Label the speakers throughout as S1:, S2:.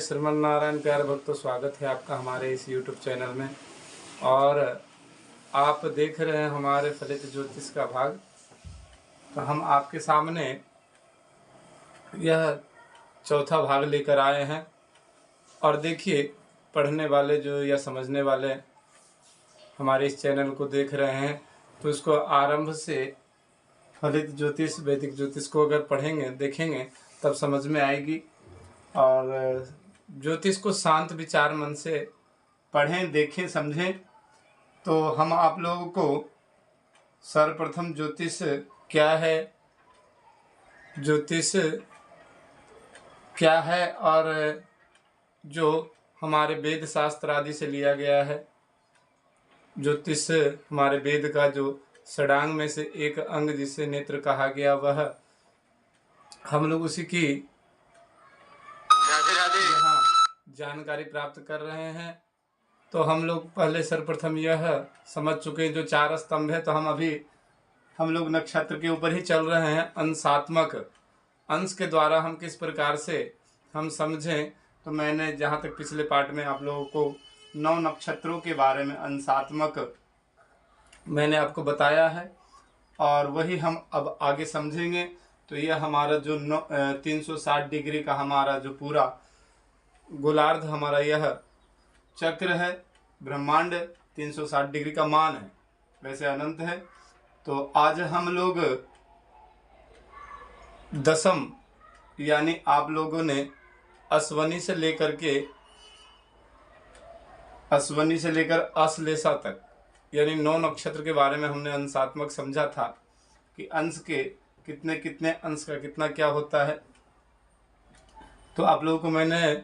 S1: श्रीमन नारायण प्यारे भक्तों, स्वागत है आपका हमारे इस YouTube चैनल में। और आप देख रहे हैं हमारे फलित ज्योतिष का भाग। तो हम आपके सामने यह चौथा भाग लेकर आए हैं। और देखिए, पढ़ने वाले जो या समझने वाले हमारे इस चैनल को देख रहे हैं तो इसको आरंभ से फलित ज्योतिष वैदिक ज्योतिष को अगर पढ़ेंगे देखेंगे तब समझ में आएगी। और ज्योतिष को शांत विचार मन से पढ़ें, देखें, समझें। तो हम आप लोगों को सर्वप्रथम ज्योतिष क्या है, ज्योतिष क्या है और जो हमारे वेद शास्त्र आदि से लिया गया है। ज्योतिष हमारे वेद का जो षडांग में से एक अंग जिसे नेत्र कहा गया, वह हम लोग उसी की यहाँ जानकारी प्राप्त कर रहे हैं। तो हम लोग पहले सर्वप्रथम यह समझ चुके हैं जो चार स्तंभ है। तो हम लोग नक्षत्र के ऊपर ही चल रहे हैं। अंशात्मक अंश के द्वारा हम किस प्रकार से हम समझें। तो मैंने जहाँ तक पिछले पार्ट में आप लोगों को 9 नक्षत्रों के बारे में अंशात्मक मैंने आपको बताया है और वही हम अब आगे समझेंगे। तो यह हमारा जो 360 डिग्री का हमारा जो पूरा गोलार्ध हमारा यह चक्र है, ब्रह्मांड 360 डिग्री का मान है, वैसे अनंत है। तो आज हम लोग दशम यानी आप लोगों ने अश्वनी से लेकर अश्लेषा तक यानी 9 नक्षत्र के बारे में हमने अंशात्मक समझा था कि अंश के कितने कितने अंश का कितना क्या होता है। तो आप लोगों को मैंने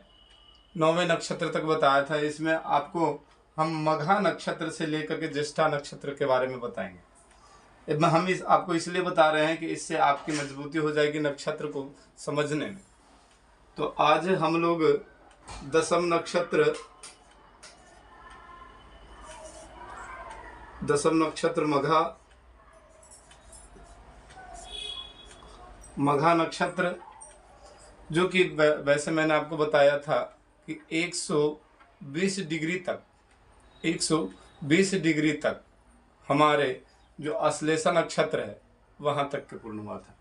S1: 9वें नक्षत्र तक बताया था। इसमें आपको हम मघा नक्षत्र से लेकर के ज्येष्ठा नक्षत्र के बारे में बताएंगे। हम आपको इसलिए बता रहे हैं कि इससे आपकी मजबूती हो जाएगी नक्षत्र को समझने में। तो आज हम लोग दशम नक्षत्र मघा नक्षत्र, जो कि वैसे मैंने आपको बताया था कि 120 डिग्री तक हमारे जो अश्लेषा नक्षत्र है वहां तक के पूर्ण हुआ था।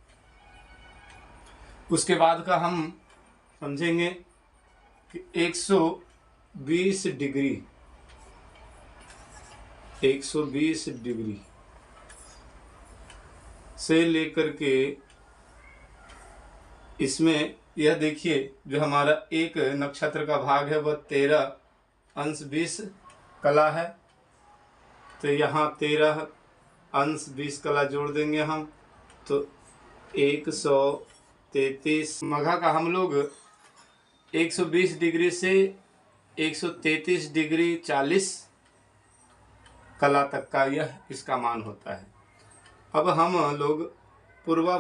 S1: उसके बाद का हम समझेंगे कि 120 डिग्री से लेकर के इसमें यह देखिए जो हमारा एक नक्षत्र का भाग है वह 13 अंश 20 कला है। तो यहाँ 13 अंश 20 कला जोड़ देंगे हम, तो 133। मघा का हम लोग 120 डिग्री से 133 डिग्री 40 कला तक का यह इसका मान होता है। अब हम लोग पूर्वा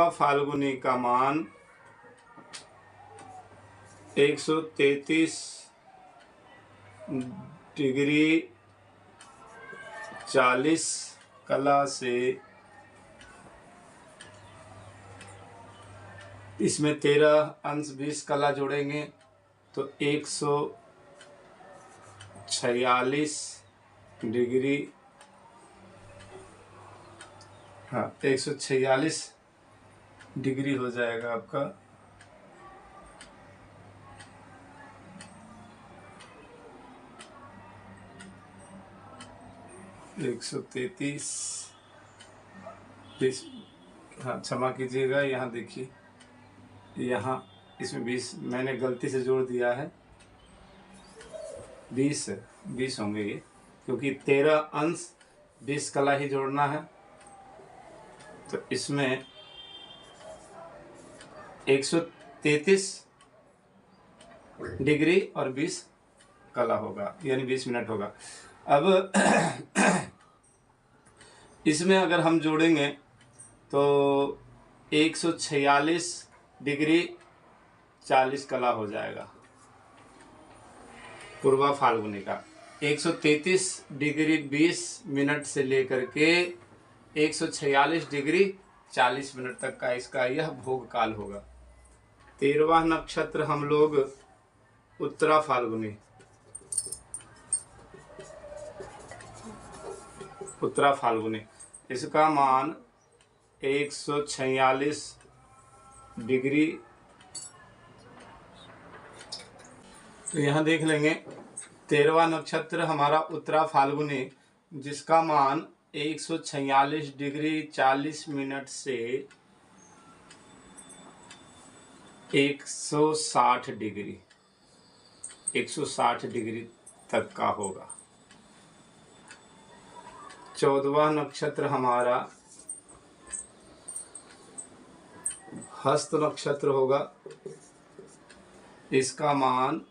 S1: फाल्गुनी का मान 133 डिग्री 40 कला से इसमें 13 अंश 20 कला जोड़ेंगे तो 146 डिग्री 146 डिग्री हो जाएगा आपका। एक 133 क्षमा कीजिएगा, यहाँ देखिए, यहाँ इसमें 20 मैंने गलती से जोड़ दिया है। 20 होंगे ये, क्योंकि 13 अंश 20 कला ही जोड़ना है। तो इसमें 133 डिग्री और 20 कला होगा, यानी 20 मिनट होगा। अब इसमें अगर हम जोड़ेंगे तो 146 डिग्री 40 कला हो जाएगा पूर्वा फाल्गुनी का। 133 डिग्री 20 मिनट से लेकर के 146 डिग्री 40 मिनट तक का इसका यह भोग काल होगा। 13वां नक्षत्र हम लोग उत्तरा फाल्गुनी, उत्तरा फाल्गुनी, इसका मान 146 डिग्री। तो यहाँ देख लेंगे 13वां नक्षत्र हमारा उत्तरा फाल्गुनी, जिसका मान 146 डिग्री 40 मिनट से 160 डिग्री 160 डिग्री तक का होगा। 14वां नक्षत्र हमारा हस्त नक्षत्र होगा, इसका मान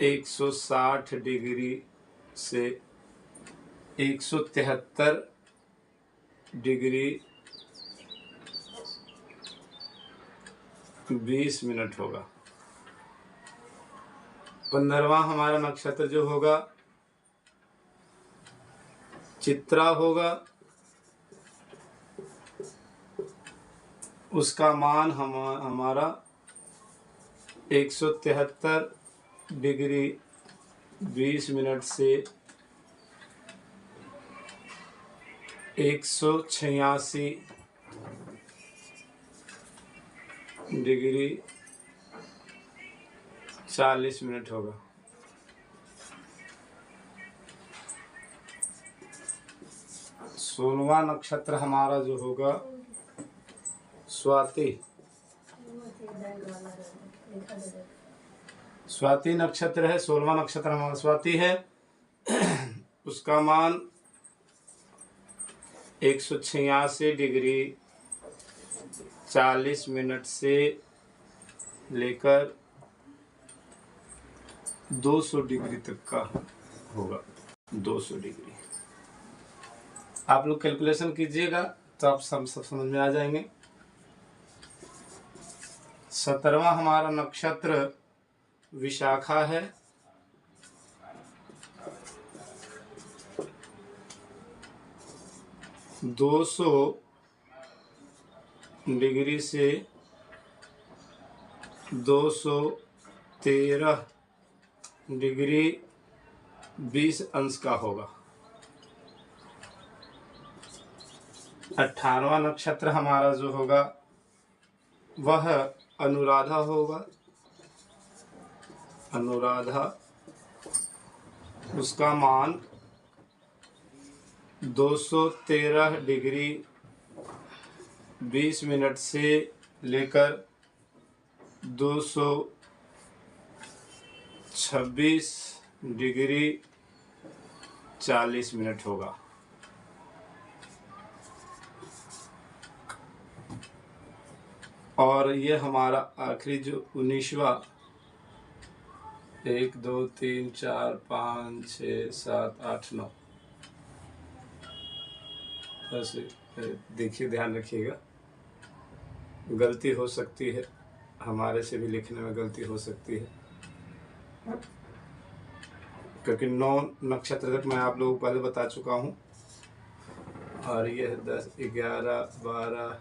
S1: 160 डिग्री से 173 डिग्री 20 मिनट होगा। 15वां हमारा नक्षत्र जो होगा चित्रा होगा, उसका मान हमारा 173 डिग्री 20 मिनट से 186 डिग्री 40 मिनट होगा। 16वां नक्षत्र हमारा जो होगा स्वाति, स्वाति नक्षत्र है। 16वां नक्षत्र हमारा स्वाति है, उसका मान 186 डिग्री 40 मिनट से लेकर 200 डिग्री तक का होगा। 200 डिग्री आप लोग कैलकुलेशन कीजिएगा तो आप सब समझ में आ जाएंगे। 17वां हमारा नक्षत्र विशाखा है, (200 डिग्री से 213 डिग्री 20 अंश का होगा। 18वां नक्षत्र हमारा जो होगा वह अनुराधा होगा, अनुराधा, उसका मान 213 डिग्री 20 मिनट से लेकर 226 डिग्री 40 मिनट होगा। और ये हमारा आखिरी जो 19वां 1 2 3 4 5 6 7 8 9 बस देखिए, ध्यान रखिएगा, गलती हो सकती है, हमारे से भी लिखने में गलती हो सकती है, क्योंकि 9 नक्षत्र तक मैं आप लोगों को पहले बता चुका हूँ। और यह 10 11 12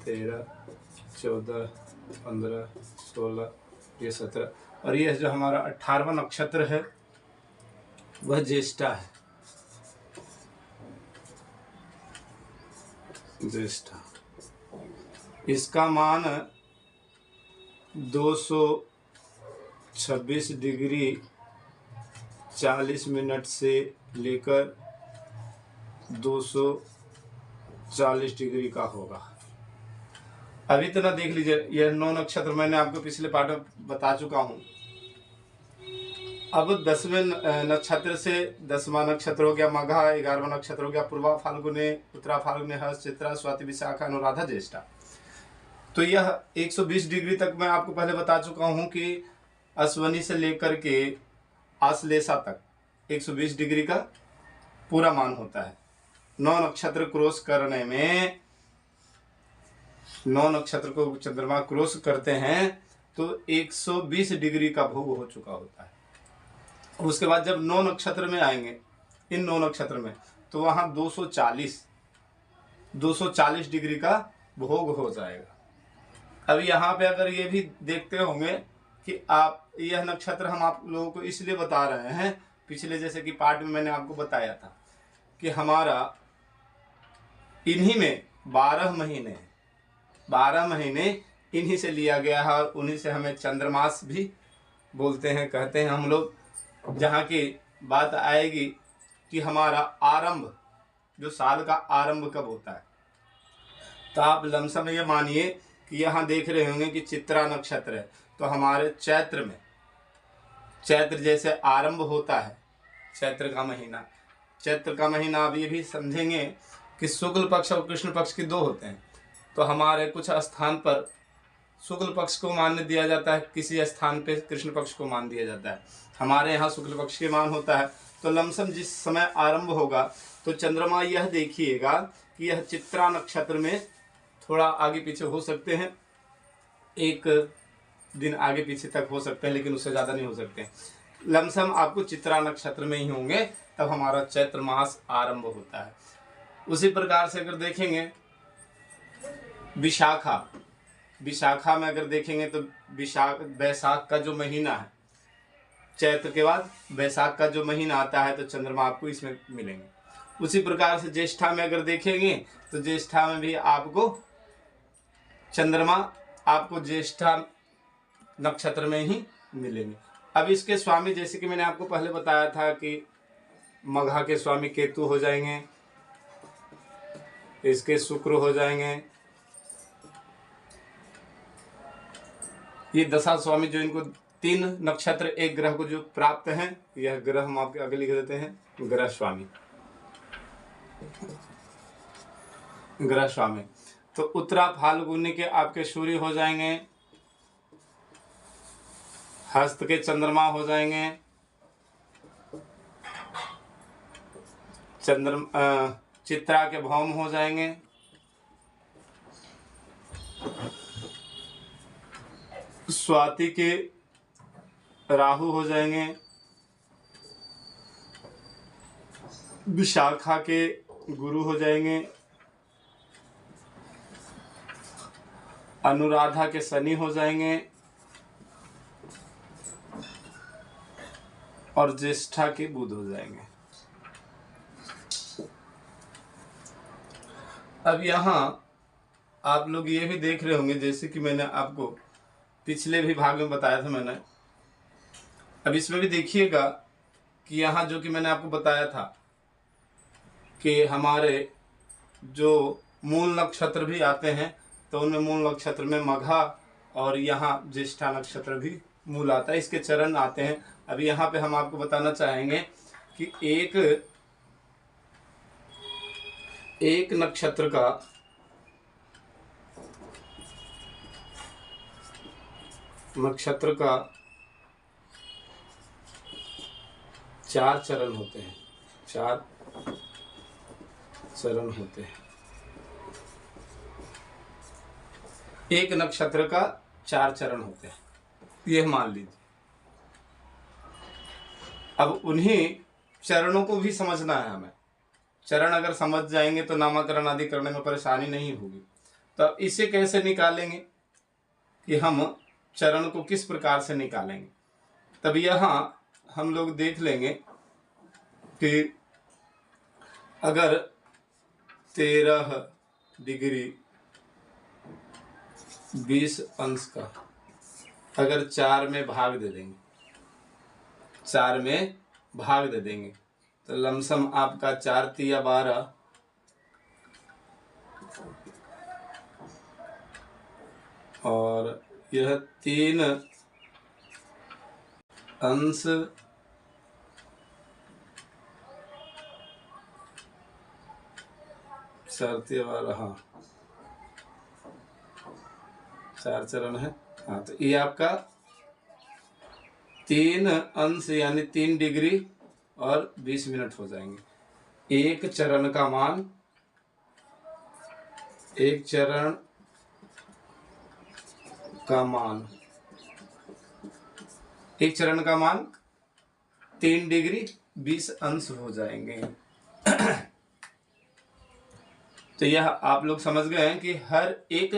S1: 13 14 15 16 ये 17, और यह जो हमारा 18वां नक्षत्र है वह ज्येष्ठा है, ज्येष्ठा, इसका मान 226 डिग्री 40 मिनट से लेकर 240 डिग्री का होगा। अभी तो ना देख लीजिए, यह 9 नक्षत्र मैंने आपको पिछले पाठ में बता चुका हूँ। अब 10वें नक्षत्र से 10वां नक्षत्र हो गया मघा, 11वां नक्षत्र हो गया पूर्वा फाल्गुनी, उत्तरा फाल्गुनी, हस्त, चित्रा, स्वाति, विशाखा, अनुराधा, ज्येष्ठा। तो यह 120 डिग्री तक मैं आपको पहले बता चुका हूँ कि अश्वनी से लेकर के आश्लेषा तक 120 डिग्री का पूरा मान होता है। 9 नक्षत्र क्रॉस करने में, 9 नक्षत्र को चंद्रमा क्रॉस करते हैं तो 120 डिग्री का भोग हो चुका होता है। उसके बाद जब 9 नक्षत्र में आएंगे, इन 9 नक्षत्र में, तो वहां 240 240 डिग्री का भोग हो जाएगा। अब यहाँ पे अगर ये भी देखते होंगे कि आप यह नक्षत्र हम आप लोगों को इसलिए बता रहे हैं, पिछले जैसे कि पार्ट में मैंने आपको बताया था कि हमारा इन्हीं में 12 महीने हैं, 12 महीने इन्हीं से लिया गया है और उन्हीं से हमें चंद्रमास भी बोलते हैं, कहते हैं हम लोग। जहाँ की बात आएगी कि हमारा आरंभ, जो साल का आरंभ कब होता है, तो आप लमसम ये मानिए कि यहाँ देख रहे होंगे कि चित्रा नक्षत्र है, तो हमारे चैत्र में, चैत्र जैसे आरंभ होता है चैत्र का महीना, चैत्र का महीना आप ये भी समझेंगे कि शुक्ल पक्ष और कृष्ण पक्ष के 2 होते हैं। तो हमारे कुछ स्थान पर शुक्ल पक्ष को मान्य दिया जाता है, किसी स्थान पे कृष्ण पक्ष को मान दिया जाता है। हमारे यहाँ शुक्ल पक्ष के मान होता है। तो लमसम जिस समय आरंभ होगा तो चंद्रमा यह देखिएगा कि यह चित्रा नक्षत्र में थोड़ा आगे पीछे हो सकते हैं, 1 दिन आगे पीछे तक हो सकते हैं, लेकिन उससे ज़्यादा नहीं हो सकते। लमसम आपको चित्रा नक्षत्र में ही होंगे, तब हमारा चैत्र मास आरंभ होता है। उसी प्रकार से अगर देखेंगे विशाखा, विशाखा में अगर देखेंगे तो बैसाख का जो महीना है, चैत्र के बाद बैसाख का जो महीना आता है, तो चंद्रमा आपको इसमें मिलेंगे। उसी प्रकार से ज्येष्ठा में अगर देखेंगे तो ज्येष्ठा में भी आपको चंद्रमा आपको ज्येष्ठा नक्षत्र में ही मिलेंगे। अब इसके स्वामी, जैसे कि मैंने आपको पहले बताया था कि मघा के स्वामी केतु हो जाएंगे, इसके शुक्र हो जाएंगे, ये दशा स्वामी जो इनको 3 नक्षत्र एक ग्रह को जो प्राप्त हैं, यह ग्रह हम आपके आगे लिख देते हैं, ग्रह स्वामी, ग्रह स्वामी। तो उत्तरा फाल्गुनी के आपके सूर्य हो जाएंगे, हस्त के चंद्रमा हो जाएंगे, चित्रा के भौम हो जाएंगे, स्वाति के राहु हो जाएंगे, विशाखा के गुरु हो जाएंगे, अनुराधा के शनि हो जाएंगे और ज्येष्ठा के बुध हो जाएंगे। अब यहाँ आप लोग ये भी देख रहे होंगे, जैसे कि मैंने आपको पिछले भी भाग में बताया था मैंने, अब इसमें भी देखिएगा कि यहाँ जो कि मैंने आपको बताया था कि हमारे जो मूल नक्षत्र भी आते हैं, तो उनमें मूल नक्षत्र में मघा और यहाँ ज्येष्ठा नक्षत्र भी मूल आता है, इसके चरण आते हैं। अभी यहाँ पे हम आपको बताना चाहेंगे कि एक नक्षत्र का चार चरण होते हैं, 4 चरण होते हैं। एक नक्षत्र का 4 चरण होते हैं, ये मान लीजिए। अब उन्हीं चरणों को भी समझना है हमें। चरण अगर समझ जाएंगे तो नामकरण आदि करने में परेशानी नहीं होगी। तो इसे कैसे निकालेंगे कि हम चरण को किस प्रकार से निकालेंगे, तब यहाँ हम लोग देख लेंगे कि अगर 13 डिग्री 20 अंश का अगर 4 में भाग दे देंगे, 4 में भाग दे देंगे, तो लमसम आपका 4 तिया 12 और यह 3 अंश 4 तिया 12, हाँ 4 चरण है। हाँ, तो ये आपका 3 अंश यानी 3 डिग्री और 20 मिनट हो जाएंगे। एक चरण का मान 3 डिग्री 20 अंश हो जाएंगे। तो यह आप लोग समझ गए हैं कि हर एक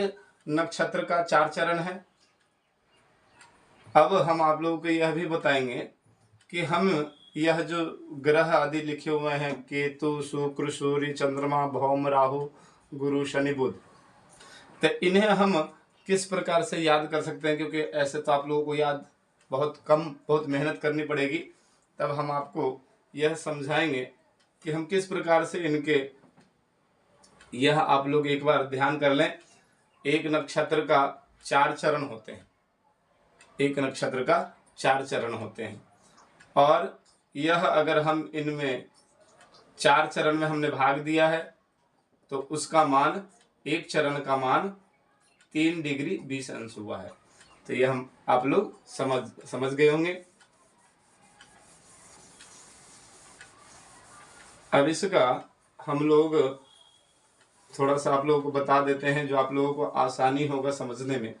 S1: नक्षत्र का 4 चरण है। अब हम आप लोगों को यह भी बताएंगे कि हम यह जो ग्रह आदि लिखे हुए हैं, केतु, शुक्र, सूर्य, चंद्रमा, भौम, राहु, गुरु, शनि, बुध, तो इन्हें हम किस प्रकार से याद कर सकते हैं, क्योंकि ऐसे तो आप लोगों को याद बहुत मेहनत करनी पड़ेगी। तब हम आपको यह समझाएंगे कि हम किस प्रकार से इनके, यह आप लोग एक बार ध्यान कर लें। एक नक्षत्र का 4 चरण होते हैं, एक नक्षत्र का 4 चरण होते हैं, और यह अगर हम इनमें 4 चरण में हमने भाग दिया है तो उसका मान, एक चरण का मान 3 डिग्री 20 अंश हुआ है। तो यह हम आप लोग समझ गए होंगे। अब इसका हम लोग थोड़ा सा आप लोगों को बता देते हैं, जो आप लोगों को आसानी होगा समझने में,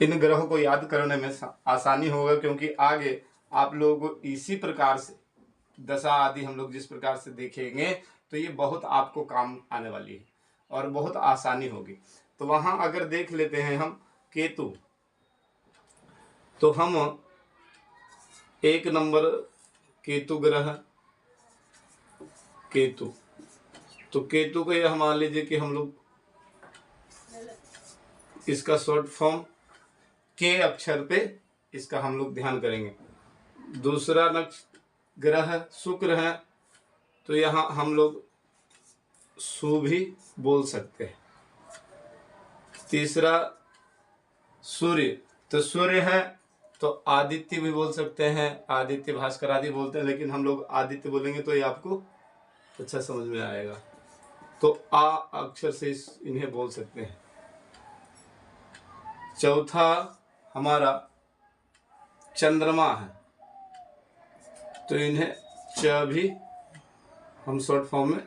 S1: इन ग्रहों को याद करने में आसानी होगा, क्योंकि आगे आप लोगों को इसी प्रकार से दशा आदि हम लोग जिस प्रकार से देखेंगे तो ये बहुत आपको काम आने वाली है और बहुत आसानी होगी। तो वहां अगर देख लेते हैं हम केतु, तो हम 1 नंबर केतु ग्रह, केतु, तो केतु को यह मान लीजिए कि हम लोग इसका शॉर्ट फॉर्म के अक्षर पे इसका हम लोग ध्यान करेंगे। दूसरा ग्रह शुक्र है, तो यहाँ हम लोग सु भी बोल सकते हैं। तीसरा सूर्य, तो सूर्य है तो आदित्य भी बोल सकते हैं, आदित्य, भास्कर आदि बोलते हैं, लेकिन हम लोग आदित्य बोलेंगे तो ये आपको अच्छा समझ में आएगा। तो आ अक्षर से इन्हें बोल सकते हैं। चौथा हमारा चंद्रमा है, तो इन्हें च भी हम शॉर्ट फॉर्म में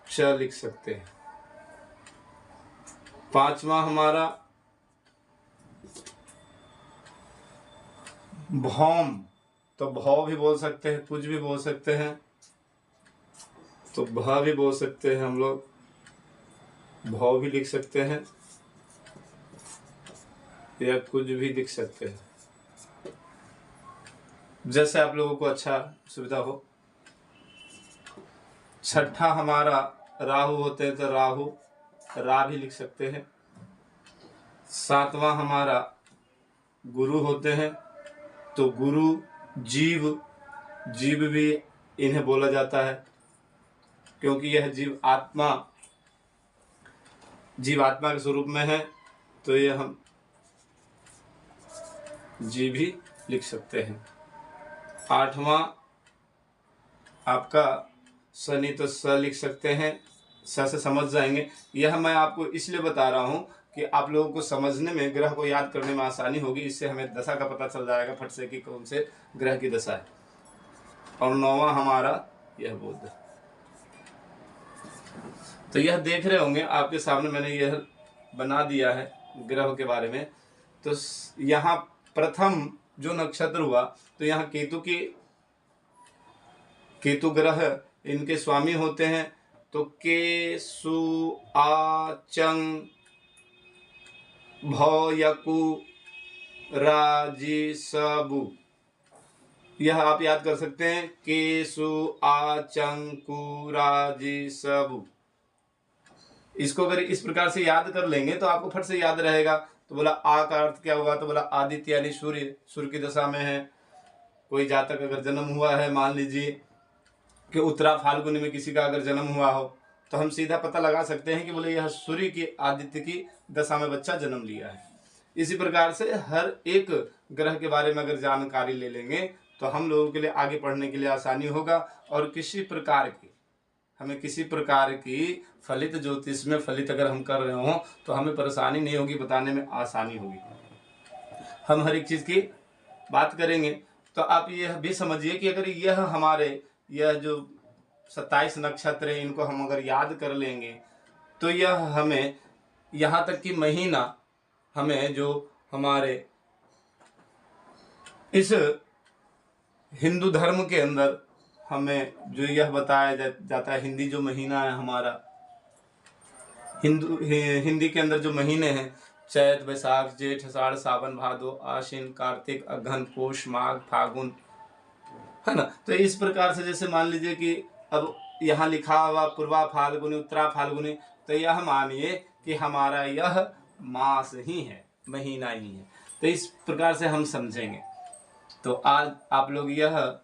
S1: च लिख सकते हैं। पांचवा हमारा भौम, तो भौ भी बोल सकते हैं, कुछ भी बोल सकते हैं, तो भ भी बोल सकते हैं, हम लोग भौ भी लिख सकते हैं या कुछ भी लिख सकते हैं, जैसे आप लोगों को अच्छा सुविधा हो। छठा हमारा राहु होते हैं, तो राहु रा भी लिख सकते हैं। सातवां हमारा गुरु होते हैं, तो गुरु, जीव, जीव भी इन्हें बोला जाता है, क्योंकि यह जीवात्मा के स्वरूप में है, तो यह हम जीव भी लिख सकते हैं। आठवां आपका शनि, तो स लिख सकते हैं, स से समझ जाएंगे। यह मैं आपको इसलिए बता रहा हूं कि आप लोगों को समझने में, ग्रह को याद करने में आसानी होगी, इससे हमें दशा का पता चल जाएगा फट से कि कौन से ग्रह की दशा है। और 9वां हमारा यह बुध। तो यह देख रहे होंगे आपके सामने मैंने यह बना दिया है ग्रह के बारे में। तो यहाँ प्रथम जो नक्षत्र हुआ, तो यहाँ केतु ग्रह इनके स्वामी होते हैं, तो के सु आ चंग भौ यकु राजी सबु, यह आप याद कर सकते हैं, के सु आ चंग कु राजी सबु। इसको अगर इस प्रकार से याद कर लेंगे तो आपको फट से याद रहेगा। तो बोला आ का अर्थ क्या हुआ, तो बोला आदित्य यानी सूर्य की दशा में है। कोई जातक अगर जन्म हुआ है, मान लीजिए कि उत्तरा फाल्गुनी में किसी का अगर जन्म हुआ हो, तो हम सीधा पता लगा सकते हैं कि बोले यह सूर्य की, आदित्य की दशा में बच्चा जन्म लिया है। इसी प्रकार से हर एक ग्रह के बारे में अगर जानकारी ले लेंगे तो हम लोगों के लिए आगे पढ़ने के लिए आसानी होगा, और किसी प्रकार की फलित ज्योतिष में फलित अगर हम कर रहे हो तो हमें परेशानी नहीं होगी, बताने में आसानी होगी। हम हर एक चीज की बात करेंगे। तो आप यह भी समझिए कि अगर यह जो 27 नक्षत्र है, इनको हम अगर याद कर लेंगे तो यह हमें यहाँ तक कि महीना, हमें जो हमारे इस हिंदू धर्म के अंदर हमें जो यह बताया जाता है, हिंदी जो महीना है हमारा, हिंदी के अंदर जो महीने हैं, चैत, बैसाख, जेठ, आषाढ़, सावन, भादो, आश्विन, कार्तिक, अगहन, पौष, माघ, फागुन, है ना। तो इस प्रकार से जैसे मान लीजिए कि अब यहाँ लिखा हुआ पूर्वा फाल्गुनी, उत्तरा फाल्गुनी, तो यह मानिए कि हमारा यह मास ही है, महीना ही है। तो इस प्रकार से हम समझेंगे। तो आज आप लोग यह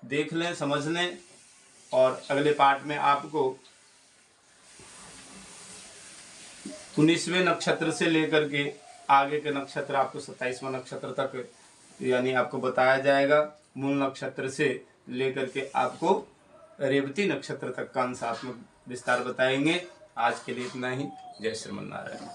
S1: देख लें, समझ लें, और अगले पार्ट में आपको 19वें नक्षत्र से लेकर के आगे के नक्षत्र, आपको 27वां नक्षत्र तक यानी आपको बताया जाएगा। मूल नक्षत्र से लेकर के आपको रेवती नक्षत्र तक का अंशात्मक विस्तार बताएंगे। आज के लिए इतना ही। जय श्रीमन नारायण।